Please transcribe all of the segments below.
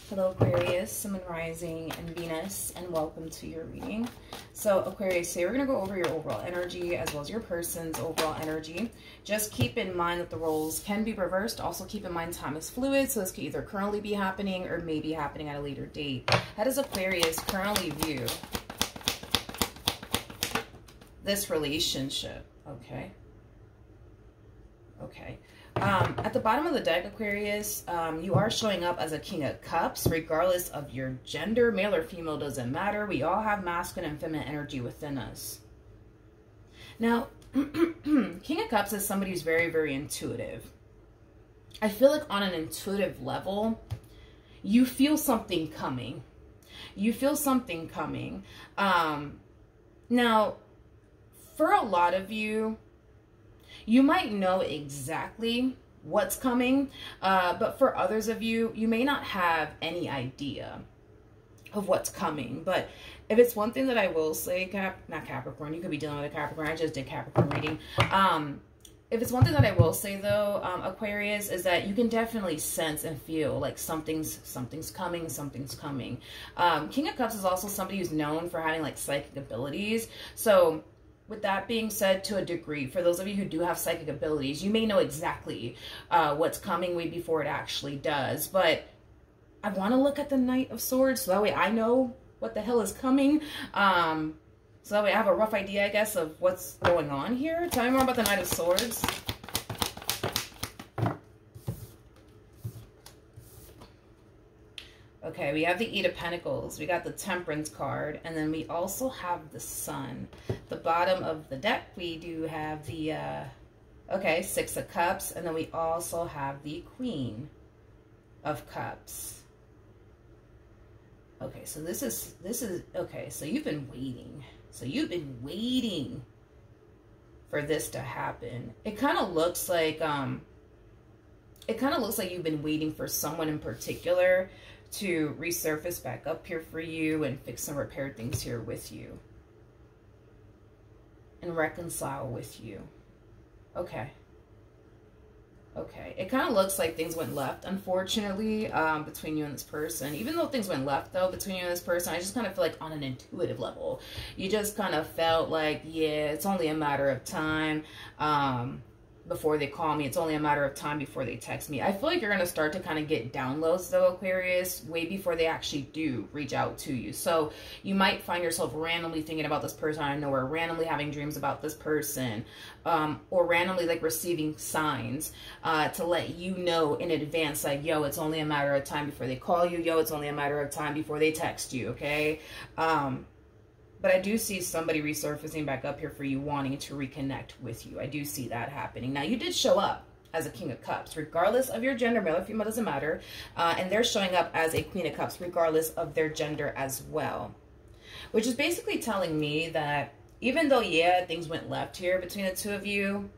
Hello Aquarius, Sun, Rising, and Venus, and welcome to your reading. So Aquarius, today we're going to go over your overall energy as well as your person's overall energy. Just keep in mind that the roles can be reversed. Also keep in mind time is fluid, so this could either currently be happening or may be happening at a later date. How does Aquarius currently view this relationship? Okay. At the bottom of the deck, Aquarius, you are showing up as a King of Cups, regardless of your gender, male or female, doesn't matter. We all have masculine and feminine energy within us. Now, King of Cups is somebody who's very, very intuitive. I feel like on an intuitive level, you feel something coming. You feel something coming. Now, for a lot of you, you might know exactly what's coming, but for others of you, you may not have any idea of what's coming. But if it's one thing that I will say, not Capricorn, you could be dealing with a Capricorn. I just did Capricorn reading. If it's one thing that I will say though, Aquarius, is that you can definitely sense and feel like something's coming, something's coming. King of Cups is also somebody who's known for having like psychic abilities. So with that being said, to a degree, for those of you who do have psychic abilities, you may know exactly what's coming way before it actually does. But I want to look at the Knight of Swords, so that way I know what the hell is coming. So that way I have a rough idea, I guess, of what's going on here. Tell me more about the Knight of Swords. Okay, we have the Eight of Pentacles, we got the Temperance card, and then we also have the Sun. The bottom of the deck, we do have the, Six of Cups, and then we also have the Queen of Cups. Okay, so this is, okay, so you've been waiting. So you've been waiting for this to happen. It kind of looks like, you've been waiting for someone in particular to resurface back up here for you and fix and repair things here with you and reconcile with you. Okay, it kind of looks like things went left, unfortunately, between you and this person. Even though things went left though between you and this person, I just kind of feel like on an intuitive level, you just kind of felt like, yeah, it's only a matter of time before they call me. It's only a matter of time before they text me. I feel like you're going to start to kind of get downloads though, Aquarius, way before they actually do reach out to you. So you might find yourself randomly thinking about this person out of nowhere, randomly having dreams about this person, or randomly like receiving signs to let you know in advance, like, yo, it's only a matter of time before they call you. Yo, it's only a matter of time before they text you, okay? But I do see somebody resurfacing back up here for you, wanting to reconnect with you. I do see that happening. Now, you did show up as a King of Cups, regardless of your gender, male or female, doesn't matter. And they're showing up as a Queen of Cups, regardless of their gender as well. Which is basically telling me that even though, yeah, things went left here between the two of you,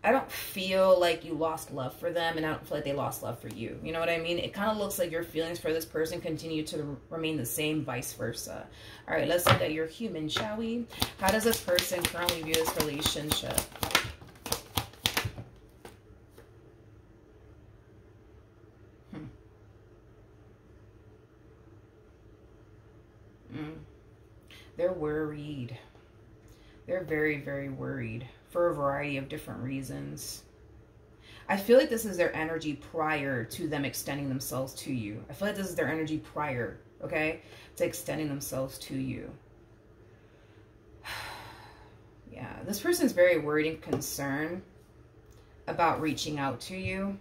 I don't feel like you lost love for them, and I don't feel like they lost love for you. You know what I mean? It kind of looks like your feelings for this person continue to remain the same, vice versa. All right, let's look at your human, shall we? How does this person currently view this relationship? They're worried. They're very, very worried for a variety of different reasons. I feel like this is their energy prior to them extending themselves to you. I feel like this is their energy prior, okay, to extending themselves to you. Yeah, this person's very worried and concerned about reaching out to you.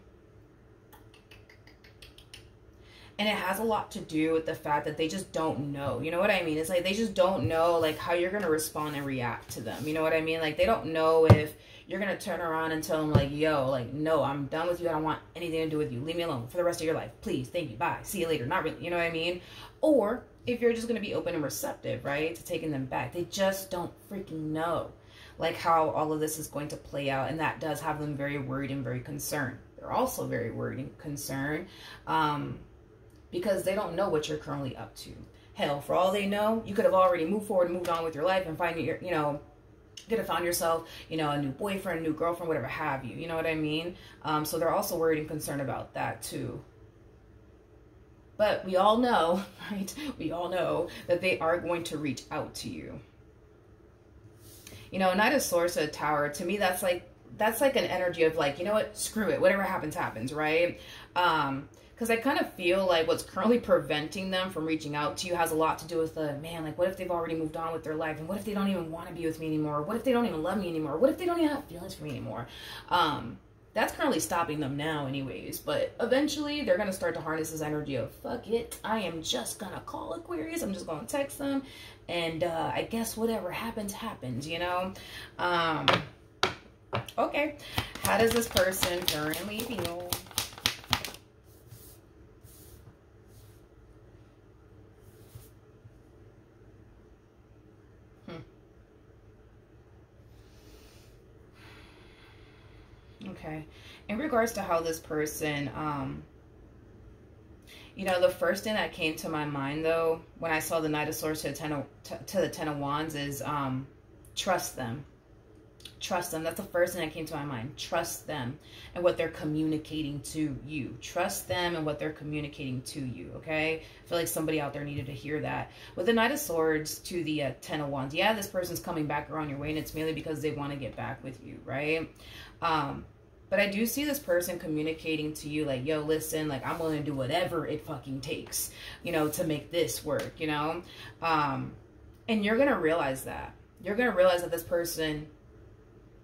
And it has a lot to do with the fact that they just don't know. You know what I mean? It's like they just don't know like how you're going to respond and react to them. You know what I mean? Like they don't know if you're going to turn around and tell them like, yo, like, no, I'm done with you. I don't want anything to do with you. Leave me alone for the rest of your life. Please. Thank you. Bye. See you later. Not really. You know what I mean? Or if you're just going to be open and receptive, right, to taking them back. They just don't freaking know like how all of this is going to play out. And that does have them very worried and very concerned. They're also very worried and concerned because they don't know what you're currently up to. Hell, for all they know, you could have already moved forward and moved on with your life and find your, could have found yourself, a new boyfriend, a new girlfriend, whatever have you. You know what I mean? So they're also worried and concerned about that too. But we all know, right? We all know that they are going to reach out to you. You know, Knight of Swords to the Tower, to me, that's like an energy of like, you know what, screw it. Whatever happens, happens, right? Because I kind of feel like what's currently preventing them from reaching out to you has a lot to do with the, man, like, what if they've already moved on with their life? And what if they don't even want to be with me anymore? What if they don't even love me anymore? What if they don't even have feelings for me anymore? That's currently stopping them now anyways. But eventually, they're going to start to harness this energy of, fuck it, I am just going to call Aquarius. I'm just going to text them. And I guess whatever happens, happens, you know? Okay. How does this person currently feel? Okay. In regards to how this person, you know, the first thing that came to my mind, though, when I saw the Knight of Swords to the Ten of Wands is trust them. Trust them. That's the first thing that came to my mind. Trust them and what they're communicating to you. Trust them and what they're communicating to you, okay? I feel like somebody out there needed to hear that. With the Knight of Swords to the Ten of Wands, yeah, this person's coming back around your way, and it's mainly because they want to get back with you, right? But I do see this person communicating to you like, yo, listen, like, I'm willing to do whatever it fucking takes, you know, to make this work, you know? And you're going to realize that. You're going to realize that this person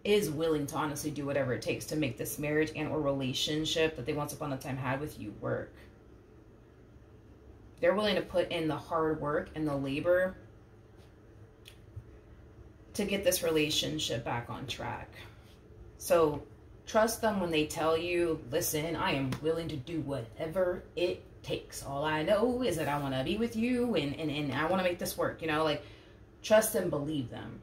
is willing to honestly do whatever it takes to make this marriage and or relationship that they once upon a time had with you work. They're willing to put in the hard work and the labor to get this relationship back on track. So trust them when they tell you, listen, I am willing to do whatever it takes. All I know is that I want to be with you and I want to make this work, you know, like, trust and believe them.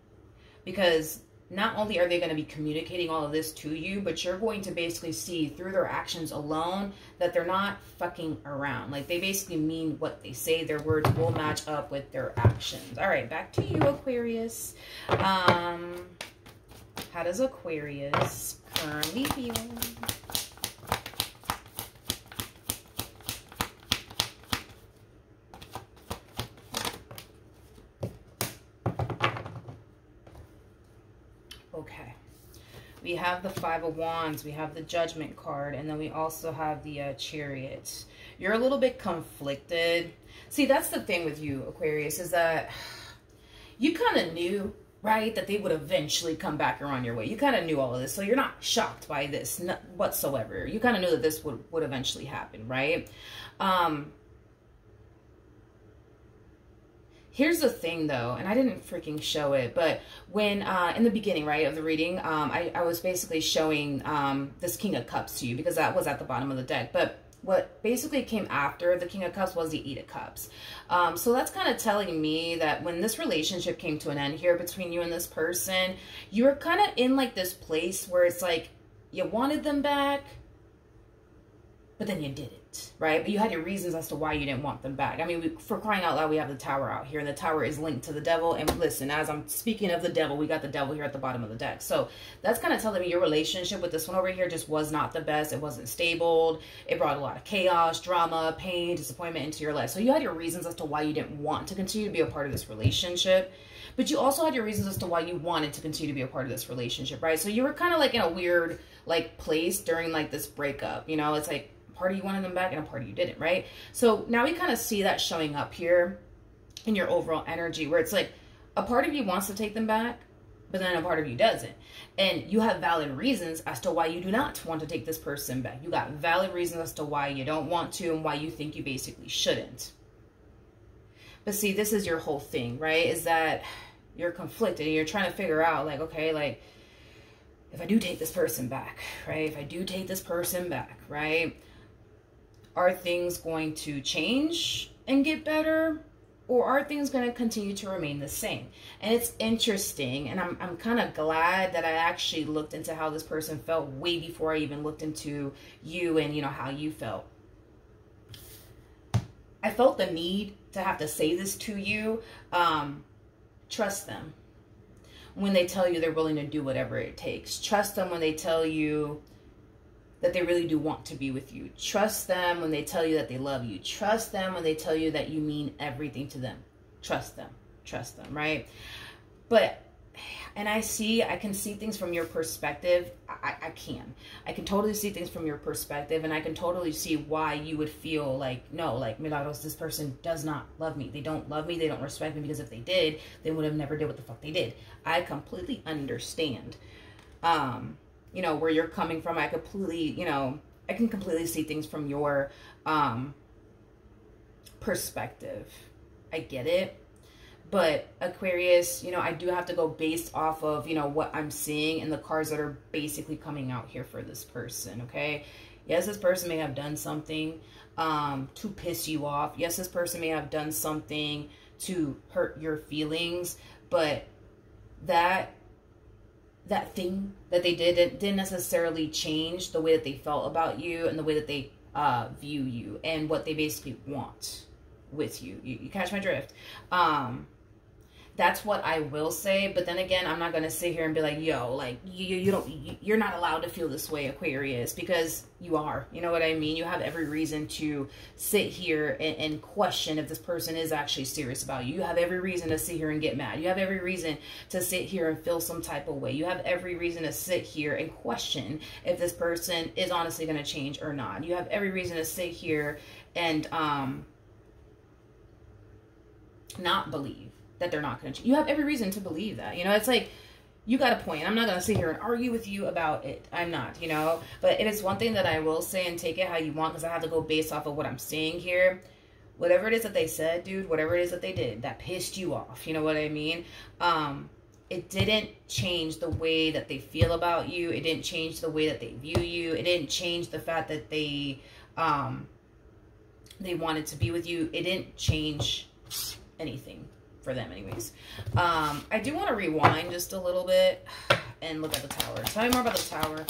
Because not only are they going to be communicating all of this to you, but you're going to basically see through their actions alone that they're not fucking around. Like, they basically mean what they say. Their words will match up with their actions. All right, back to you, Aquarius. How does Aquarius currently feel? Okay. We have the Five of Wands, we have the Judgment card, and then we also have the Chariot. You're a little bit conflicted. See, that's the thing with you, Aquarius, is that you kind of knew, right, that they would eventually come back around your way. You kind of knew all of this, so you're not shocked by this whatsoever. You kind of knew that this would eventually happen, right? Here's the thing, though, and I didn't freaking show it, but when, in the beginning, right, of the reading, I was basically showing this King of Cups to you because that was at the bottom of the deck. But what basically came after the King of Cups was the Eight of Cups. So that's kind of telling me that when this relationship came to an end here between you and this person, you were kind of in, like, this place where it's like you wanted them back, but then you didn't, right? But you had your reasons as to why you didn't want them back. I mean, for crying out loud, we have the Tower out here, and the Tower is linked to the Devil. And listen, as I'm speaking of the Devil, we got the Devil here at the bottom of the deck. So that's kind of telling me your relationship with this one over here just was not the best. It wasn't stable. It brought a lot of chaos, drama, pain, disappointment into your life. So you had your reasons as to why you didn't want to continue to be a part of this relationship. But you also had your reasons as to why you wanted to continue to be a part of this relationship, right? So you were kind of like in a weird, like, place during, like, this breakup. You know, it's like part of you wanted them back and a part of you didn't, right? So now we kind of see that showing up here in your overall energy, where it's like a part of you wants to take them back, but then a part of you doesn't. And you have valid reasons as to why you do not want to take this person back. You got valid reasons as to why you don't want to and why you think you basically shouldn't. But see, this is your whole thing, right? Is that you're conflicted and you're trying to figure out, like, okay, like, if I do take this person back, right? If I do take this person back, right? Are things going to change and get better? Or are things going to continue to remain the same? And it's interesting, and I'm kind of glad that I actually looked into how this person felt way before I even looked into you and, you know, how you felt. I felt the need to have to say this to you. Trust them when they tell you they're willing to do whatever it takes. Trust them when they tell you that they really do want to be with you. Trust them when they tell you that they love you. Trust them when they tell you that you mean everything to them. Trust them. Trust them, right? But, and I can see things from your perspective. I can totally see things from your perspective, and I can totally see why you would feel like, no, like, Milagros, this person does not love me. They don't love me. They don't respect me, because if they did, they would have never did what the fuck they did. I completely understand. You know, where you're coming from. I completely, you know, I can completely see things from your perspective. I get it. But Aquarius, you know, I do have to go based off of, you know, what I'm seeing and the cards that are basically coming out here for this person, okay? Yes, this person may have done something to piss you off. Yes, this person may have done something to hurt your feelings, but that thing that they did, it didn't necessarily change the way that they felt about you and the way that they view you and what they basically want with you. You catch my drift? That's what I will say. But then again, I'm not going to sit here and be like, yo, like, you're not allowed to feel this way, Aquarius, because you are. You know what I mean? You have every reason to sit here and question if this person is actually serious about you. You have every reason to sit here and get mad. You have every reason to sit here and feel some type of way. You have every reason to sit here and question if this person is honestly going to change or not. You have every reason to sit here and not believe that they're not going to change. You have every reason to believe that. You know, it's like, you got a point. I'm not going to sit here and argue with you about it. I'm not, you know. But it is one thing that I will say, and take it how you want, because I have to go based off of what I'm seeing here. Whatever it is that they said, dude, whatever it is that they did, that pissed you off. You know what I mean? It didn't change the way that they feel about you. It didn't change the way that they view you. It didn't change the fact that they wanted to be with you. It didn't change anything for them anyways. I do want to rewind just a little bit and look at the Tower. Tell me more about the Tower.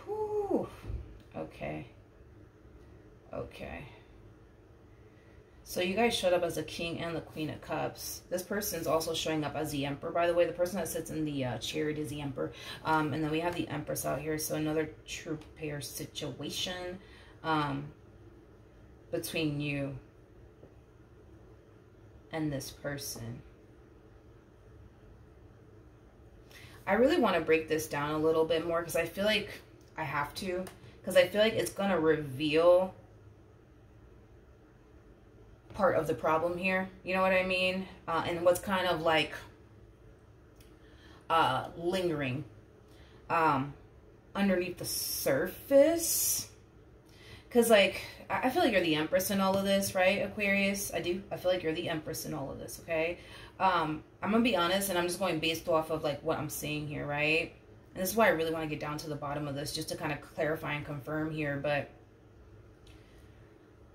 Whew. Okay. Okay. So you guys showed up as the King and the Queen of Cups. This person's also showing up as the Emperor, by the way. The person that sits in the chariot is the Emperor. And then we have the Empress out here. So another true pair situation between you and this person. I really want to break this down a little bit more, because I feel like I have to. Because I feel like it's going to reveal part of the problem here, you know what I mean? And what's kind of like lingering underneath the surface. Because, like, I feel like you're the Empress in all of this, right, Aquarius? I do. I feel like you're the Empress in all of this, okay? I'm going to be honest, and I'm just going based off of, like, what I'm seeing here, right? And this is why I really want to get down to the bottom of this, just to kind of clarify and confirm here, but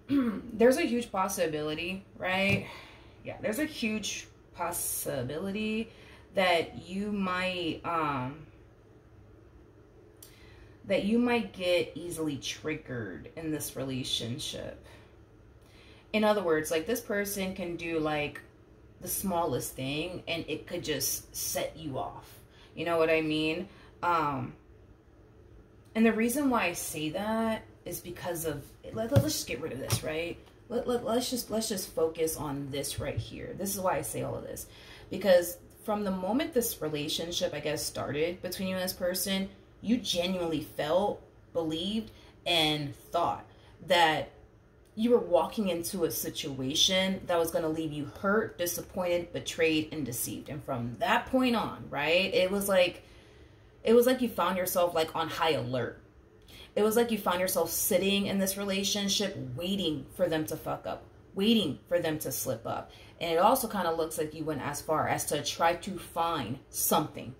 there's a huge possibility, right? Yeah, there's a huge possibility that you might get easily triggered in this relationship. In other words, like, this person can do like the smallest thing and it could just set you off. You know what I mean? And the reason why I say that is because of, let's just get rid of this, right? Let's just focus on this right here. This is why I say all of this. Because from the moment this relationship, I guess, started between you and this person, you genuinely felt, believed, and thought that you were walking into a situation that was going to leave you hurt, disappointed, betrayed, and deceived. And from that point on, right, it was like you found yourself like on high alert. It was like you found yourself sitting in this relationship waiting for them to fuck up, waiting for them to slip up. And it also kind of looks like you went as far as to try to find something,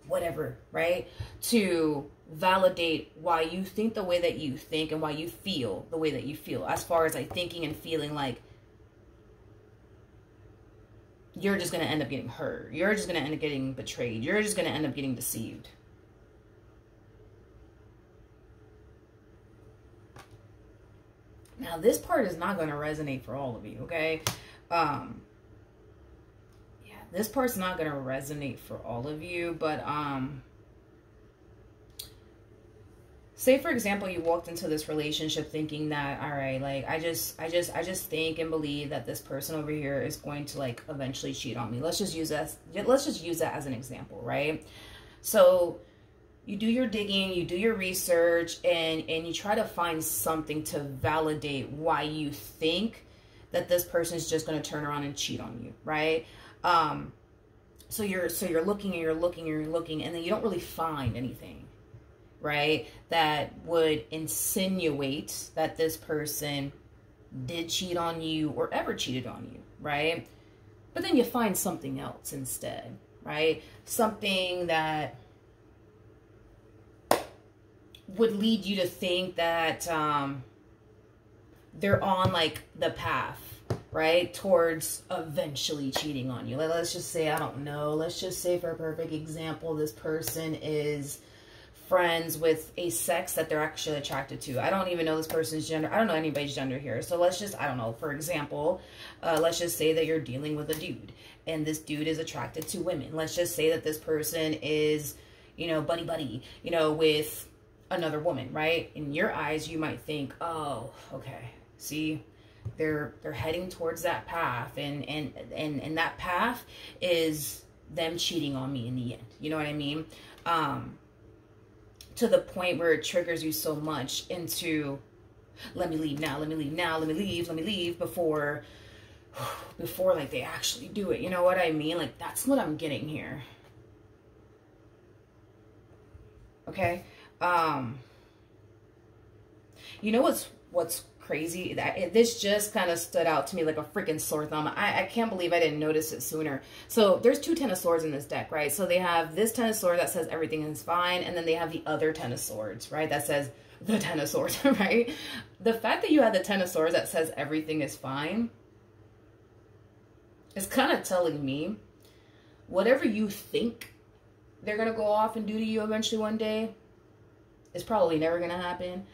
whatever, right, to validate why you think the way that you think and why you feel the way that you feel, as far as like thinking and feeling like you're just going to end up getting hurt. You're just going to end up getting betrayed. You're just going to end up getting deceived. Now Now, this part is not going to resonate for all of you, okay? Yeah, this part's not going to resonate for all of you, but say, for example, you walked into this relationship thinking that, all right, like, I just think and believe that this person over here is going to, like, eventually cheat on me. Let's just use that as an example, right? So you do your digging, you do your research, and you try to find something to validate why you think that this person is just going to turn around and cheat on you, right? So you're looking and you're looking and you're looking, and then you don't really find anything, right, that would insinuate that this person did cheat on you or ever cheated on you, right? But then you find something else instead, right? Something that would lead you to think that they're on, like, the path, right, towards eventually cheating on you. Like, let's just say, I don't know, let's just say, for a perfect example, this person is friends with a sex that they're actually attracted to. I don't even know this person's gender. I don't know anybody's gender here. So let's just, I don't know, for example, let's just say that you're dealing with a dude, and this dude is attracted to women. Let's just say that this person is, you know, buddy, you know, with another woman, right? In your eyes, you might think, oh, okay, see, they're heading towards that path, and that path is them cheating on me in the end. You know what I mean? To the point where it triggers you so much into, let me leave now, let me leave now, let me leave before like they actually do it. You know what I mean? Like, that's what I'm getting here. Okay. You know what's crazy? This just kind of stood out to me like a freaking sore thumb. I can't believe I didn't notice it sooner. So there's 2 Ten of Swords in this deck, right? So they have this Ten of Swords that says everything is fine, and then they have the other Ten of Swords, right, that says the Ten of Swords, right? The fact that you have the Ten of Swords that says everything is fine is kind of telling me whatever you think they're going to go off and do to you eventually one day is probably never going to happen.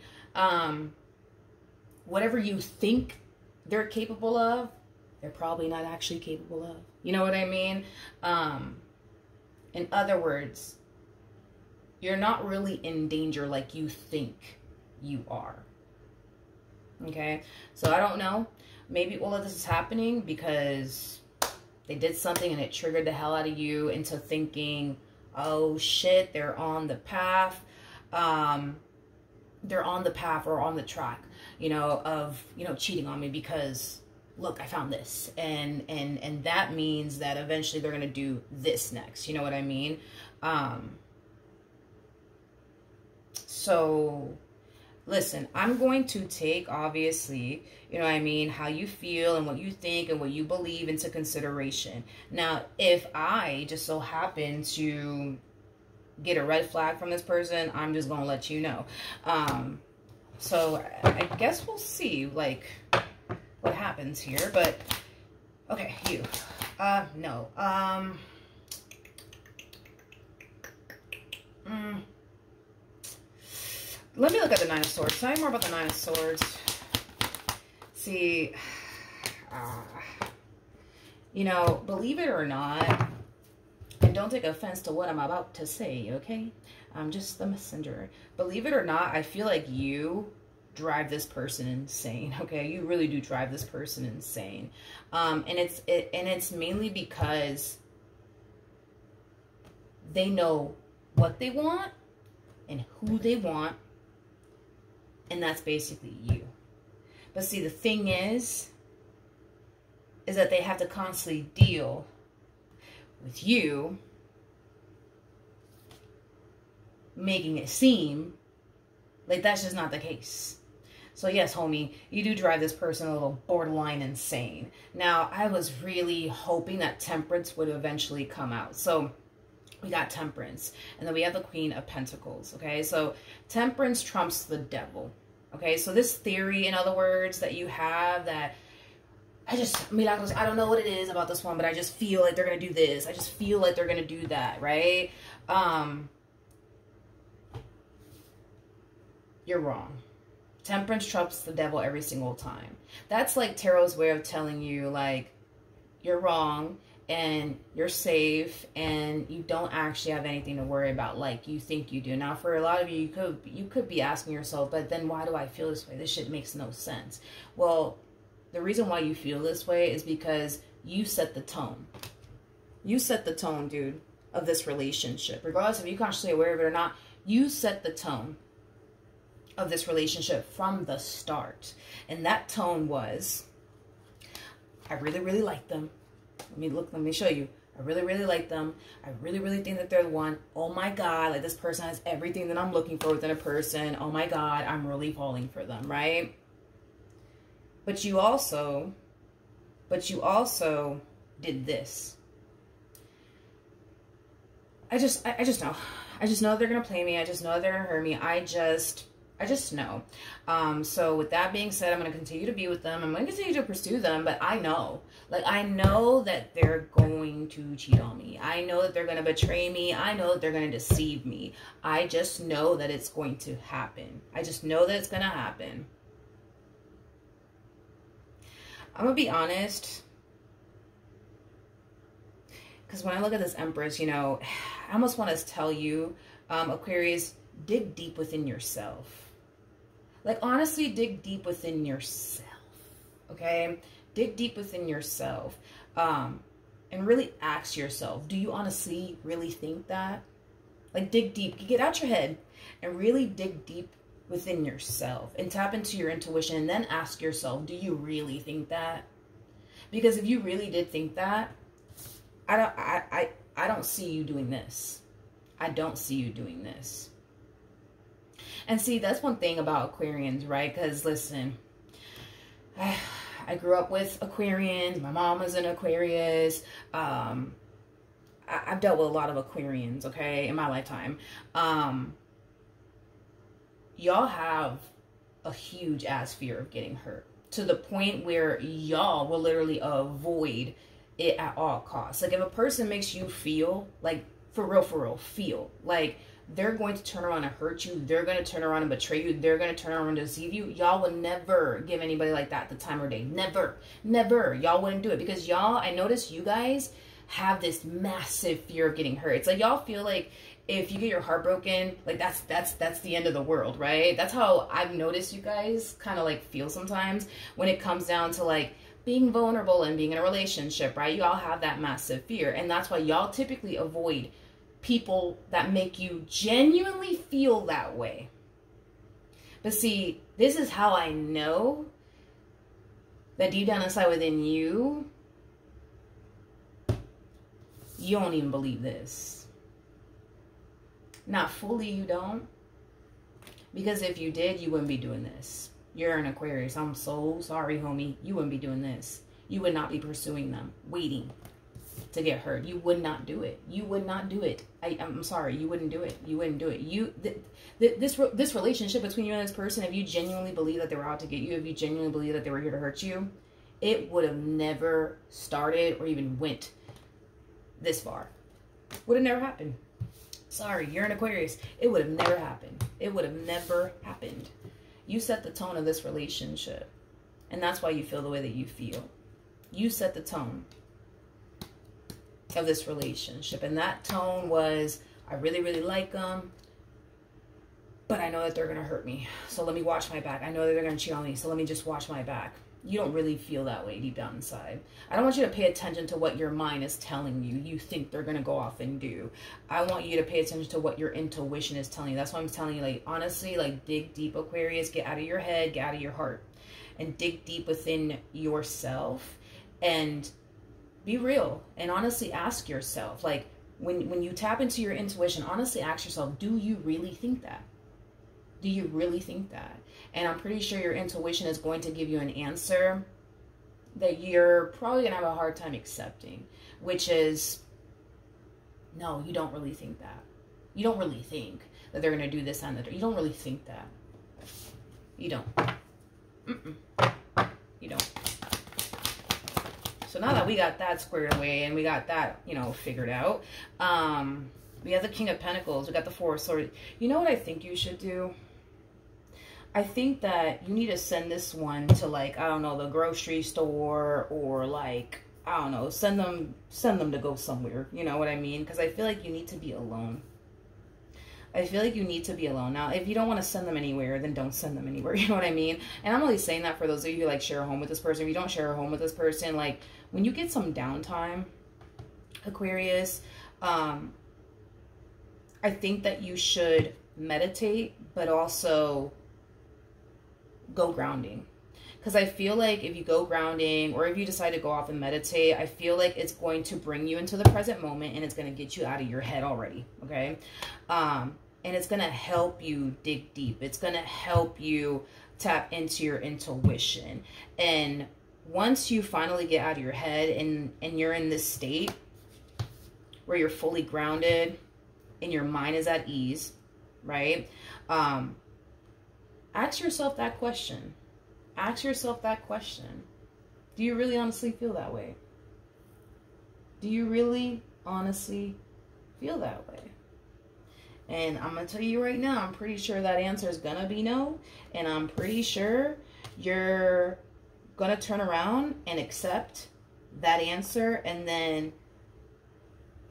Whatever you think they're capable of, they're probably not actually capable of. You know what I mean? In other words, you're not really in danger like you think you are. Okay? So I don't know. Maybe all of this is happening because they did something and it triggered the hell out of you into thinking, oh shit, they're on the path. They're on the path or on the track, you know, of, you know, cheating on me because, look, I found this. And that means that eventually they're going to do this next. You know what I mean? So, listen, I'm going to take, obviously, you know what I mean, how you feel and what you think and what you believe into consideration. Now, if I just so happen to get a red flag from this person, I'm just gonna let you know. So I guess we'll see, like, what happens here. But okay, you no, let me look at the Nine of Swords. Tell me more about the Nine of Swords. See, you know, believe it or not, and don't take offense to what I'm about to say, okay? I'm just the messenger. Believe it or not, I feel like you drive this person insane, okay? You really do drive this person insane. And it's mainly because they know what they want and who they want, and that's basically you. But see, the thing is that they have to constantly deal with you making it seem like that's just not the case. So yes, homie, you do drive this person a little borderline insane. Now, I was really hoping that Temperance would eventually come out. So we got Temperance, and then we have the Queen of Pentacles, okay? So Temperance trumps the Devil, okay? So this theory, in other words, that you have that, I don't know what it is about this one, but I just feel like they're going to do this. I just feel like they're going to do that, right? You're wrong. Temperance trumps the devil every single time. That's like Tarot's way of telling you, like, you're wrong and you're safe and you don't actually have anything to worry about like you think you do. Now, for a lot of you, you could be asking yourself, but then why do I feel this way? This shit makes no sense. Well, the reason why you feel this way is because you set the tone. You set the tone, dude, of this relationship. Regardless if you're consciously aware of it or not, you set the tone of this relationship from the start. And that tone was, I really, really like them. Let me show you. I really, really like them. I really, really think that they're the one. Oh my God, like this person has everything that I'm looking for within a person. Oh my God, I'm really falling for them, right? But you also did this. I just know. I just know they're gonna play me. I just know they're gonna hurt me. I just know. So with that being said, I'm going to continue to be with them. I'm going to continue to pursue them, but I know. Like, I know that they're going to cheat on me. I know that they're going to betray me. I know that they're going to deceive me. I just know that it's going to happen. I just know that it's going to happen. I'm going to be honest. Because when I look at this Empress, you know, I almost want to tell you, Aquarius, dig deep within yourself. Like, honestly, dig deep within yourself, okay? Dig deep within yourself and really ask yourself, do you honestly really think that? Like, dig deep. Get out your head and really dig deep within yourself and tap into your intuition and then ask yourself, do you really think that? Because if you really did think that, I don't see you doing this. I don't see you doing this. And see, that's one thing about Aquarians, right? Because listen, I grew up with Aquarians. My mom was an Aquarius. I've dealt with a lot of Aquarians, okay, in my lifetime. Y'all have a huge ass fear of getting hurt to the point where y'all will literally avoid it at all costs. Like, if a person makes you feel like, for real, feel like they're going to turn around and hurt you, they're going to turn around and betray you, they're going to turn around and deceive you, y'all would never give anybody like that the time or day. Never. Y'all wouldn't do it because y'all, I notice you guys have this massive fear of getting hurt. It's like y'all feel like if you get your heart broken, like that's the end of the world, right? That's how I've noticed you guys kind of like feel sometimes when it comes down to like being vulnerable and being in a relationship, right? You all have that massive fear, and that's why y'all typically avoid people that make you genuinely feel that way. But see, this is how I know that deep down inside within you, you don't even believe this. Not fully, you don't. Because if you did, you wouldn't be doing this. You're an Aquarius. I'm so sorry, homie. You wouldn't be doing this. You would not be pursuing them, waiting to get hurt. You would not do it. You would not do it. I'm sorry. You wouldn't do it. You wouldn't do it. This relationship between you and this person, if you genuinely believe that they were out to get you, if you genuinely believe that they were here to hurt you, it would have never started or even went this far. Would have never happened. Sorry, you're an Aquarius. It would have never happened. It would have never happened. You set the tone of this relationship. And that's why you feel the way that you feel. You set the tone of this relationship. And that tone was, I really, really like them, but I know that they're going to hurt me. So let me watch my back. I know that they're going to cheat on me. So let me just watch my back. You don't really feel that way deep down inside. I don't want you to pay attention to what your mind is telling you. You think they're going to go off and do. I want you to pay attention to what your intuition is telling you. That's why I'm telling you, like, honestly, like, dig deep, Aquarius. Get out of your head. Get out of your heart. And dig deep within yourself. And be real. And honestly ask yourself, like, when you tap into your intuition, honestly ask yourself, do you really think that? Do you really think that? And I'm pretty sure your intuition is going to give you an answer that you're probably going to have a hard time accepting, which is, no, you don't really think that. You don't really think that they're going to do this and that. You don't really think that. You don't. You don't. So now that we got that squared away and we got that, you know, figured out, we have the King of Pentacles. We got the Four of Swords. You know what I think you should do? I think that you need to send this one to, like, I don't know, the grocery store, or like, I don't know, send them to go somewhere. You know what I mean? Because I feel like you need to be alone. I feel like you need to be alone. Now, if you don't want to send them anywhere, then don't send them anywhere. You know what I mean? And I'm only saying that for those of you who, like, share a home with this person. If you don't share a home with this person, like, when you get some downtime, Aquarius, I think that you should meditate, but also go grounding. Because I feel like if you go grounding, or if you decide to go off and meditate, I feel like it's going to bring you into the present moment, and it's going to get you out of your head already. Okay. And it's going to help you dig deep. It's going to help you tap into your intuition. And once you finally get out of your head and you're in this state where you're fully grounded and your mind is at ease, right? Ask yourself that question. Ask yourself that question. Do you really honestly feel that way? Do you really honestly feel that way? And I'm going to tell you right now, I'm pretty sure that answer is going to be no. And I'm pretty sure you're going to turn around and accept that answer. And then,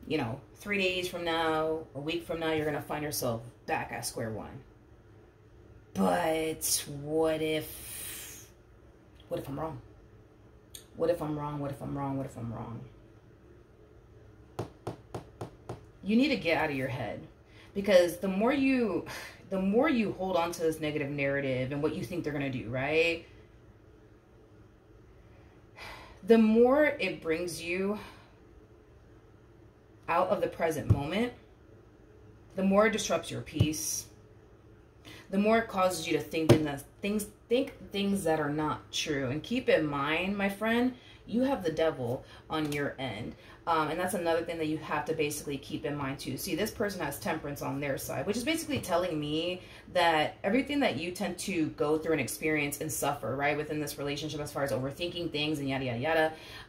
you know, 3 days from now, a week from now, you're going to find yourself back at square one. But what if I'm wrong? What if I'm wrong? What if I'm wrong? What if I'm wrong? You need to get out of your head. Because the more you hold on to this negative narrative and what you think they're going to do, right? The more it brings you out of the present moment, the more it disrupts your peace. The more it causes you to think things that are not true. And keep in mind, my friend, you have the devil on your end. And that's another thing that you have to basically keep in mind too. See, this person has temperance on their side, which is basically telling me that everything that you tend to go through and experience and suffer, right, within this relationship, as far as overthinking things and yada, yada,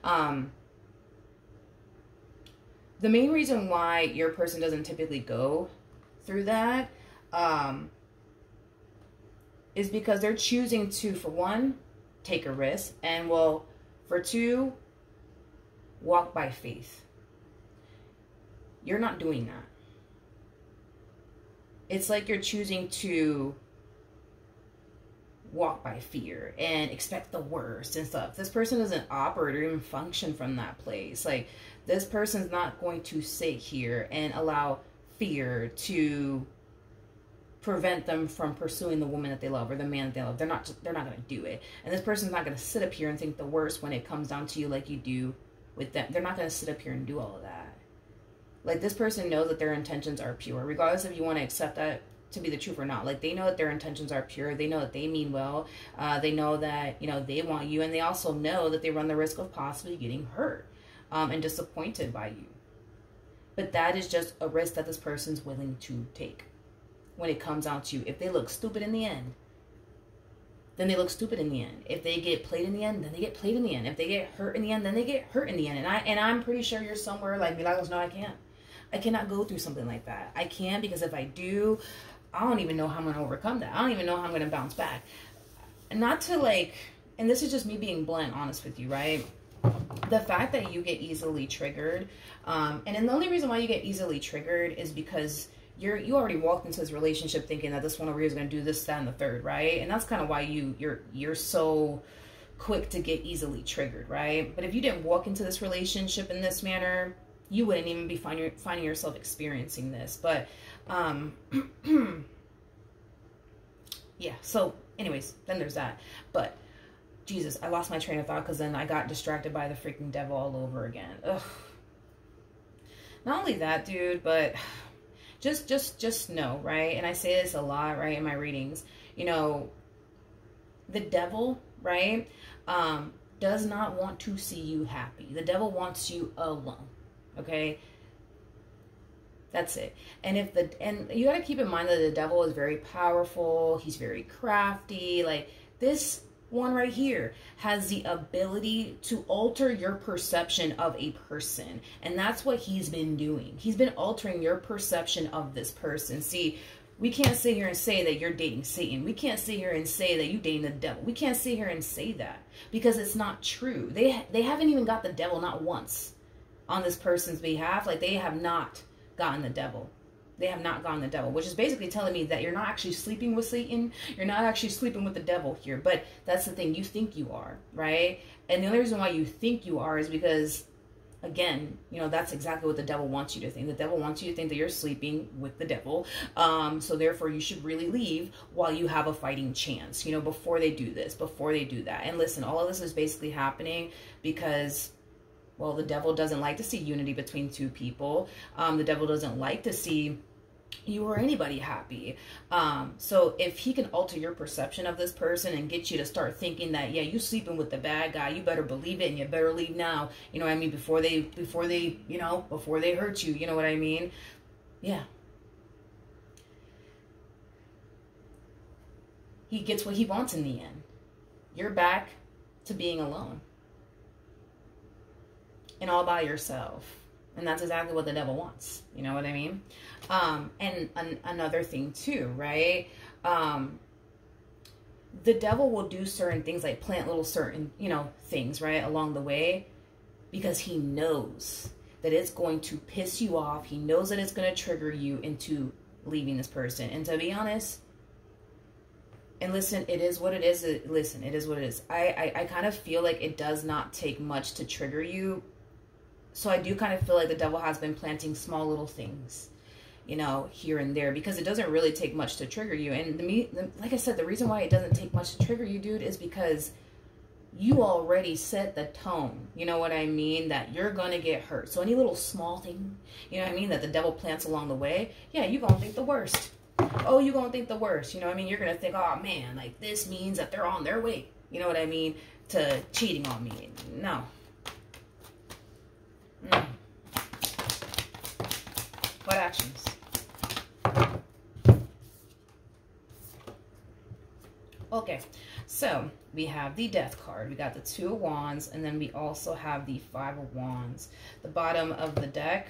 yada, the main reason why your person doesn't typically go through that, is because they're choosing to, for one, take a risk, and, well, for two, walk by faith. You're not doing that. It's like you're choosing to walk by fear and expect the worst and stuff. This person doesn't operate or even function from that place. Like, this person's not going to sit here and allow fear to prevent them from pursuing the woman that they love or the man that they love. They're not going to do it. And this person's not going to sit up here and think the worst when it comes down to you like you do with them. They're not going to sit up here and do all of that. Like, this person knows that their intentions are pure, regardless if you want to accept that to be the truth or not. Like, they know that their intentions are pure. They know that they mean well. They know that, you know, they want you. And they also know that they run the risk of possibly getting hurt and disappointed by you. But that is just a risk that this person's willing to take. When it comes down to you, if they look stupid in the end, then they look stupid in the end. If they get played in the end, then they get played in the end. If they get hurt in the end, then they get hurt in the end. And I'm pretty sure you're somewhere like Milagros. No, I can't. I cannot go through something like that. I can't, because if I do, I don't even know how I'm going to overcome that. I don't even know how I'm going to bounce back. And not to, like, and this is just me being blunt, honest with you, right? The fact that you get easily triggered, and then the only reason why you get easily triggered is because you already walked into this relationship thinking that this one over here is going to do this, that, and the third, right? And that's kind of why you're so quick to get easily triggered, right? But if you didn't walk into this relationship in this manner, you wouldn't even be finding yourself experiencing this. But yeah, so anyways, then there's that. But Jesus, I lost my train of thought because then I got distracted by the freaking devil all over again. Ugh. Not only that, dude, but just know, right? And I say this a lot, right, in my readings. You know, the devil, right, does not want to see you happy. The devil wants you alone. Okay? That's it. And and you got to keep in mind that the devil is very powerful. He's very crafty. Like, this one right here has the ability to alter your perception of a person. And that's what he's been doing. He's been altering your perception of this person. See, We can't sit here and say that you're dating Satan. We can't sit here and say that you dating the devil. We can't sit here and say that because it's not true. They haven't even got the devil, not once, on this person's behalf. Like, they have not gotten the devil. They have not gotten the devil, which is basically telling me that you're not actually sleeping with Satan. You're not actually sleeping with the devil here. But that's the thing. You think you are, right? And the only reason why you think you are is because, again, you know, that's exactly what the devil wants you to think. The devil wants you to think that you're sleeping with the devil. So therefore, you should really leave while you have a fighting chance, you know, before they do this, before they do that. And listen, all of this is basically happening because, well, the devil doesn't like to see unity between two people. The devil doesn't like to see you or anybody happy. So if he can alter your perception of this person and get you to start thinking that, yeah, you sleeping with the bad guy, you better believe it and you better leave now. You know what I mean? Before they hurt you, you know what I mean? Yeah. He gets what he wants in the end. You're back to being alone and all by yourself. And that's exactly what the devil wants. You know what I mean? And another thing too, right? The devil will do certain things, like plant little certain, you know, things, right, along the way, because he knows that it's going to piss you off. He knows that it's going to trigger you into leaving this person. And to be honest, and listen, it is what it is. Listen, it is what it is. I kind of feel like it does not take much to trigger you. So I do kind of feel like the devil has been planting small little things, you know, here and there, because it doesn't really take much to trigger you. And like I said, the reason why it doesn't take much to trigger you, dude, is because you already set the tone. You know what I mean? That you're going to get hurt. So any little small thing, you know what I mean, that the devil plants along the way, yeah, you're going to think the worst. Oh, you're going to think the worst. You know what I mean? You're going to think, oh, man, like this means that they're on their way. You know what I mean? To cheating on me. No. What actions? Okay, so we have the Death card. We got the Two of Wands, and then we also have the Five of Wands. The bottom of the deck.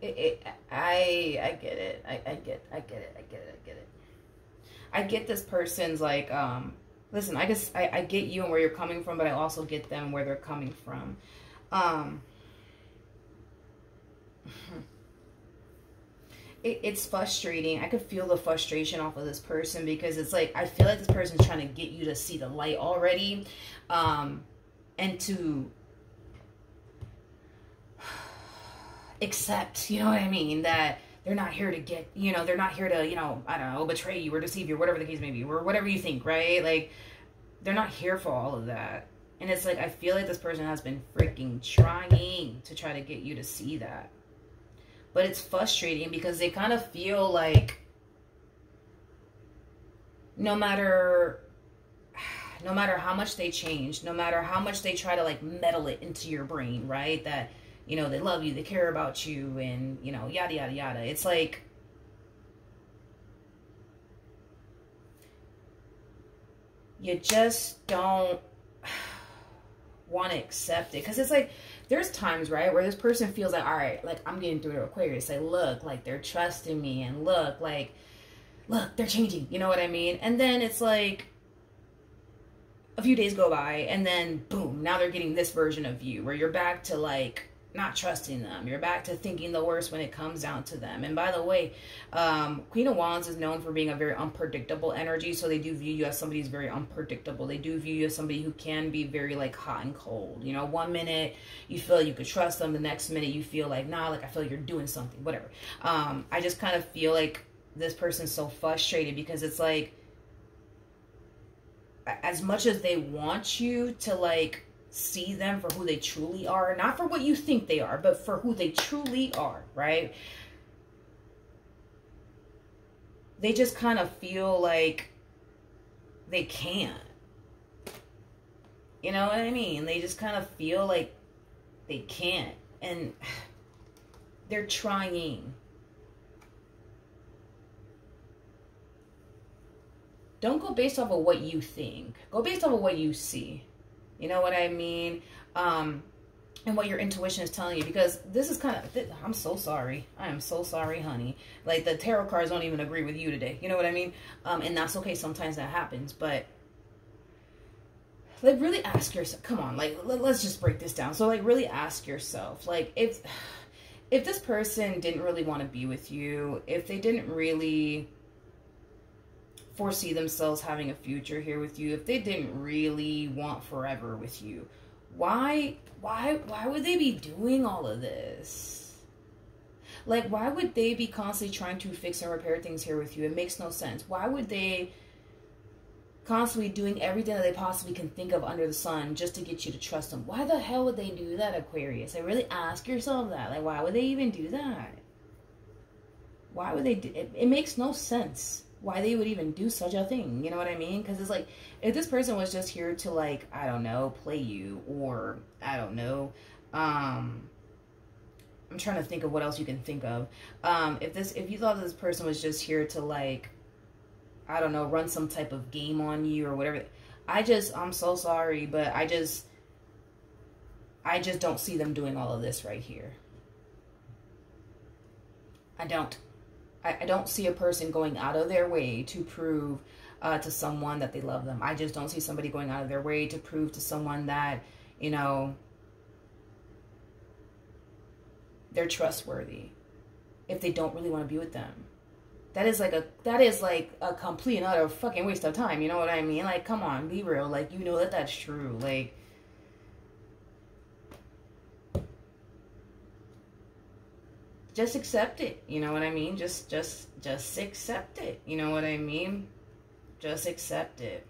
I get it. I get it. I get this person's like, listen, I guess I get you and where you're coming from, but I also get them where they're coming from. It's frustrating. I could feel the frustration off of this person, because it's like, I feel like this person's trying to get you to see the light already, and to accept, you know what I mean, that they're not here to get, you know, they're not here to, you know, I don't know, betray you or deceive you, whatever the case may be, or whatever you think, right? Like, they're not here for all of that. And it's like, I feel like this person has been freaking trying to try to get you to see that. But it's frustrating because they kind of feel like no matter how much they change, no matter how much they try to like meddle it into your brain, right? That, you know, they love you, they care about you, and, you know, yada, yada, yada. It's like, you just don't want to accept it. Because it's like, there's times, right, where this person feels like, all right, like, I'm getting through to Aquarius. Like, look, like, they're trusting me. And look, like, look, they're changing. You know what I mean? And then it's like, a few days go by, and then, boom, now they're getting this version of you, where you're back to, like, not trusting them. You're back to thinking the worst when it comes down to them. And by the way, Queen of Wands is known for being a very unpredictable energy. So they do view you as somebody who's very unpredictable. They do view you as somebody who can be very like hot and cold. You know, one minute you feel you could trust them. The next minute you feel like, nah, like I feel like you're doing something, whatever. I just kind of feel like this person's so frustrated because it's like, as much as they want you to like see them for who they truly are, not for what you think they are, but for who they truly are, right? They just kind of feel like they can't. You know what I mean? They just kind of feel like they can't. And they're trying. Don't go based off of what you think. Go based off of what you see. You know what I mean? and what your intuition is telling you, because this is kind of, I'm so sorry. I am so sorry, honey. Like, the tarot cards don't even agree with you today. You know what I mean? And that's okay. Sometimes that happens, but like, really ask yourself, come on, like, let's just break this down. So, like, really ask yourself, like, if this person didn't really want to be with you, if they didn't really foresee themselves having a future here with you, if they didn't really want forever with you, why would they be doing all of this? Like, why would they be constantly trying to fix and repair things here with you? It makes no sense. Why would they constantly doing everything that they possibly can think of under the sun just to get you to trust them? Why the hell would they do that, Aquarius? Like, really ask yourself that. Like, why would they even do that? Why would they do it? It makes no sense why they would even do such a thing. You know what I mean? Because it's like, if this person was just here to, like, I don't know, play you, or I don't know, I'm trying to think of what else you can think of. If you thought this person was just here to, like, I don't know, run some type of game on you or whatever, I'm so sorry, but I just don't see them doing all of this right here. I don't see a person going out of their way to prove to someone that they love them. I just don't see somebody going out of their way to prove to someone that, you know, they're trustworthy if they don't really want to be with them. That is like a complete and utter fucking waste of time. You know what I mean? Like, come on, be real. Like, you know that that's true. Like, just accept it. You know what I mean? Just accept it. You know what I mean? Just accept it.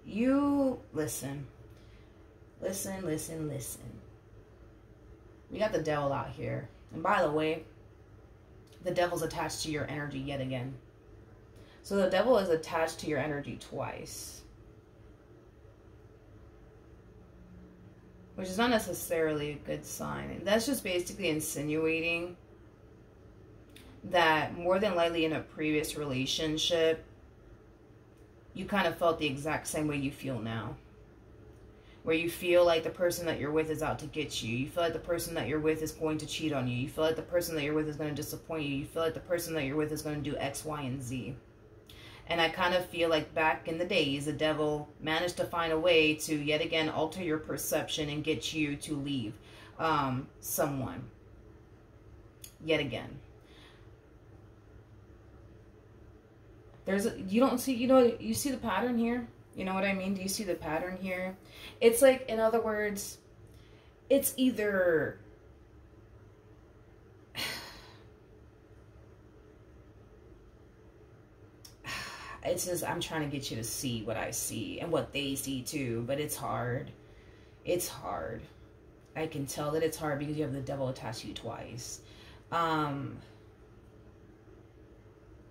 You listen. Listen. We got the devil out here. And by the way, the devil's attached to your energy yet again. So the devil is attached to your energy twice, which is not necessarily a good sign. And that's just basically insinuating that more than likely in a previous relationship, you kind of felt the exact same way you feel now. Where you feel like the person that you're with is out to get you. You feel like the person that you're with is going to cheat on you. You feel like the person that you're with is going to disappoint you. You feel like the person that you're with is going to do X, Y, and Z. And I kind of feel like back in the days, the devil managed to find a way to yet again alter your perception and get you to leave someone. Yet again. You see the pattern here? You know what I mean? Do you see the pattern here? It's like, in other words, it's either it's just, I'm trying to get you to see what I see and what they see too, but it's hard. It's hard. I can tell that it's hard because you have the devil attached to you twice.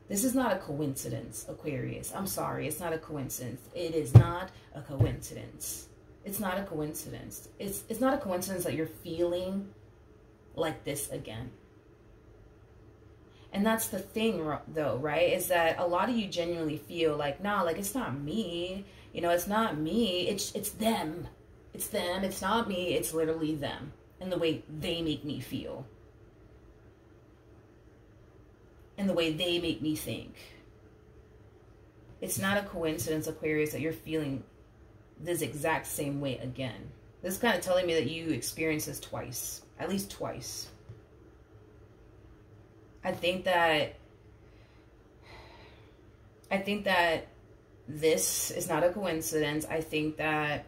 This is not a coincidence, Aquarius. I'm sorry, it's not a coincidence. It is not a coincidence. It's not a coincidence. It's not a coincidence that you're feeling like this again. And that's the thing, though, right? Is that a lot of you genuinely feel like, nah, like, it's not me. You know, it's not me. It's them. It's them. It's not me. It's literally them. And the way they make me feel. And the way they make me think. It's not a coincidence, Aquarius, that you're feeling this exact same way again. This is kind of telling me that you experienced this twice. At least twice. I think that this is not a coincidence. I think that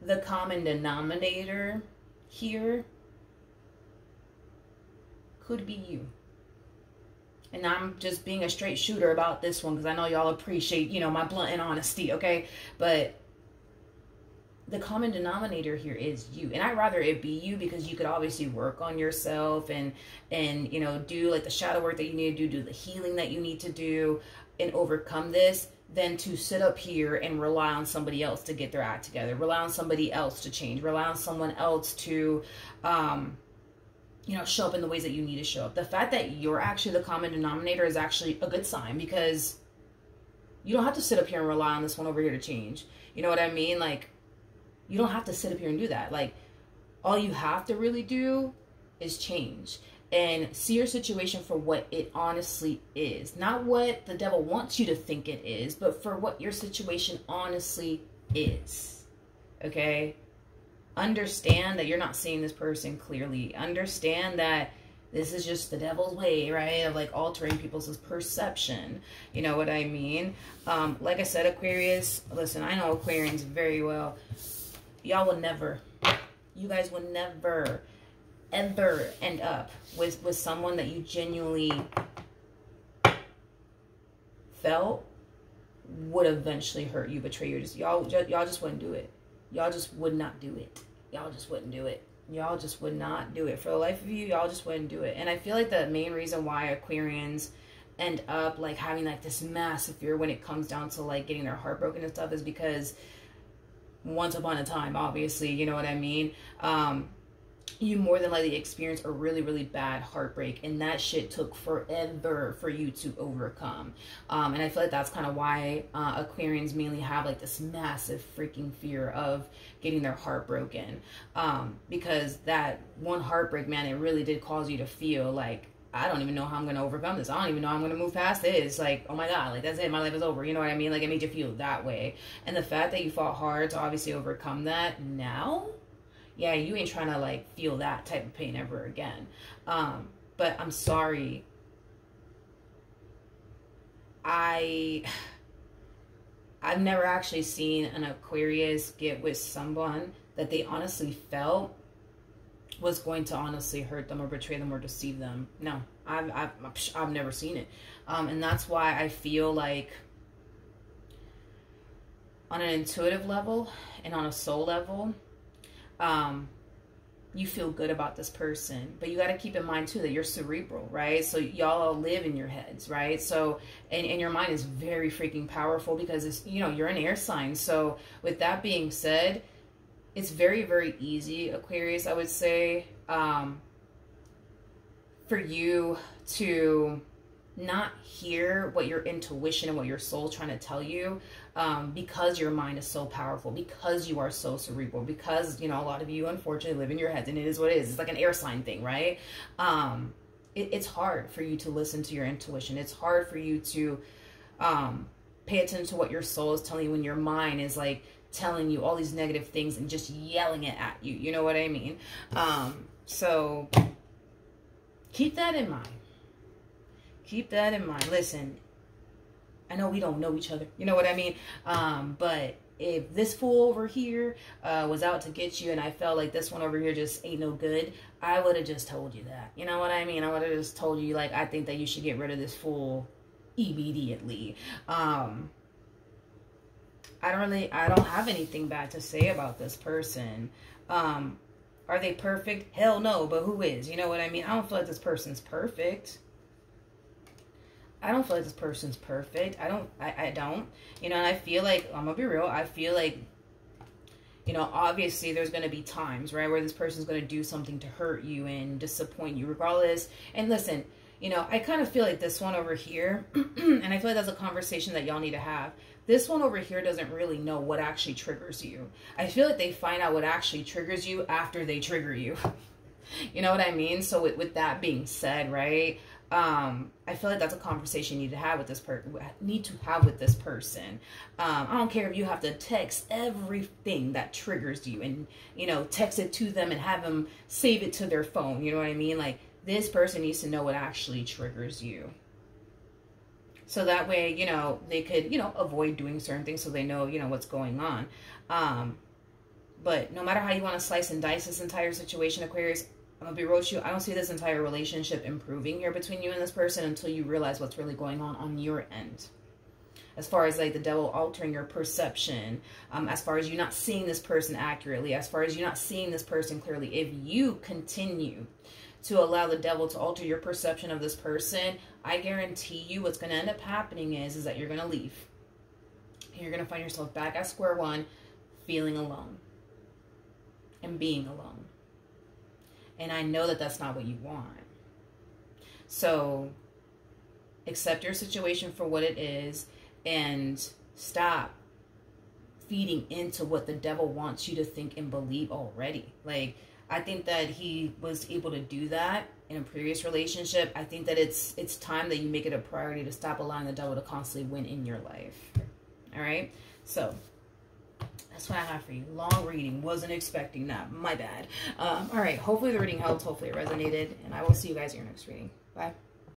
the common denominator here could be you. And I'm just being a straight shooter about this one because I know y'all appreciate, you know, my blunt and honesty, okay? But the common denominator here is you. And I'd rather it be you because you could obviously work on yourself and you know, do like the shadow work that you need to do the healing that you need to do and overcome this, than to sit up here and rely on somebody else to get their act together, rely on somebody else to change, rely on someone else to you know, show up in the ways that you need to show up. The fact that you're actually the common denominator is actually a good sign, because You don't have to sit up here and rely on this one over here to change. You know what I mean? Like, you don't have to sit up here and do that. Like, all you have to really do is change and see your situation for what it honestly is. Not what the devil wants you to think it is, but for what your situation honestly is. Okay? Understand that you're not seeing this person clearly. Understand that this is just the devil's way, right? Of like altering people's perception. You know what I mean? Like I said, Aquarius, listen, I know Aquarians very well. Y'all will never, you guys will never, ever end up with someone that you genuinely felt would eventually hurt you, betray you. Y'all just wouldn't do it. Y'all just would not do it. Y'all just wouldn't do it. Y'all just would not do it. For the life of you, y'all just wouldn't do it. And I feel like the main reason why Aquarians end up like having like this massive fear when it comes down to like getting their heart broken and stuff is because once upon a time, obviously, you know what I mean? You more than likely experience a really, really bad heartbreak, and that shit took forever for you to overcome. And I feel like that's kind of why Aquarians mainly have like this massive freaking fear of getting their heart broken, because that one heartbreak, man, it really did cause you to feel like, I don't even know how I'm going to overcome this. I don't even know how I'm going to move past this. Like, oh my God, like that's it. My life is over. You know what I mean? Like it made you feel that way. And the fact that you fought hard to obviously overcome that now, yeah, you ain't trying to like feel that type of pain ever again. But I'm sorry. I've never actually seen an Aquarius get with someone that they honestly felt was going to honestly hurt them or betray them or deceive them. No, I've never seen it. And that's why I feel like on an intuitive level and on a soul level, you feel good about this person, but you got to keep in mind too that you're cerebral, right? So y'all all live in your heads, right? So, and your mind is very freaking powerful because it's, you know, you're an air sign. So with that being said, it's very, very easy, Aquarius, I would say, for you to not hear what your intuition and what your soul's trying to tell you, because your mind is so powerful, because you are so cerebral, because, you know, a lot of you unfortunately live in your heads, and it is what it is. It's like an air sign thing, right? It's hard for you to listen to your intuition. It's hard for you to pay attention to what your soul is telling you when your mind is like telling you all these negative things and just yelling it at you. You know what I mean? So keep that in mind. Keep that in mind. Listen, I know we don't know each other. You know what I mean? But if this fool over here was out to get you and I felt like this one over here just ain't no good, I would have just told you that. You know what I mean? I would have just told you, like, I think that you should get rid of this fool immediately. I don't have anything bad to say about this person. Are they perfect? Hell no, but who is? You know what I mean? I don't feel like this person's perfect. I don't feel like this person's perfect. I don't. You know, and I feel like, I'm gonna be real, I feel like, you know, obviously there's gonna be times, right, where this person's gonna do something to hurt you and disappoint you regardless. And listen, you know, I kind of feel like this one over here, and I feel like that's a conversation that y'all need to have. This one over here doesn't really know what actually triggers you. I feel like they find out what actually triggers you after they trigger you. You know what I mean? So with that being said, right, I feel like that's a conversation you need to have with this person. I don't care if you have to text everything that triggers you and, you know, text it to them and have them save it to their phone. You know what I mean? Like, this person needs to know what actually triggers you. So that way, you know, they could, you know, avoid doing certain things so they know, you know, what's going on. But no matter how you want to slice and dice this entire situation, Aquarius, I'm going to be real with you, I don't see this entire relationship improving here between you and this person until you realize what's really going on your end. As far as like the devil altering your perception, as far as you not seeing this person accurately, as far as you not seeing this person clearly, if you continue to allow the devil to alter your perception of this person, I guarantee you what's going to end up happening is that you're going to leave. You're going to find yourself back at square one, feeling alone and being alone. And I know that that's not what you want. So accept your situation for what it is. and stop feeding into what the devil wants you to think and believe already. Like, I think that he was able to do that in a previous relationship. I think that it's time that you make it a priority to stop allowing the devil to constantly win in your life. All right? So, that's what I have for you. Long reading. Wasn't expecting that. My bad. All right. Hopefully the reading helped. Hopefully it resonated. And I will see you guys in your next reading. Bye.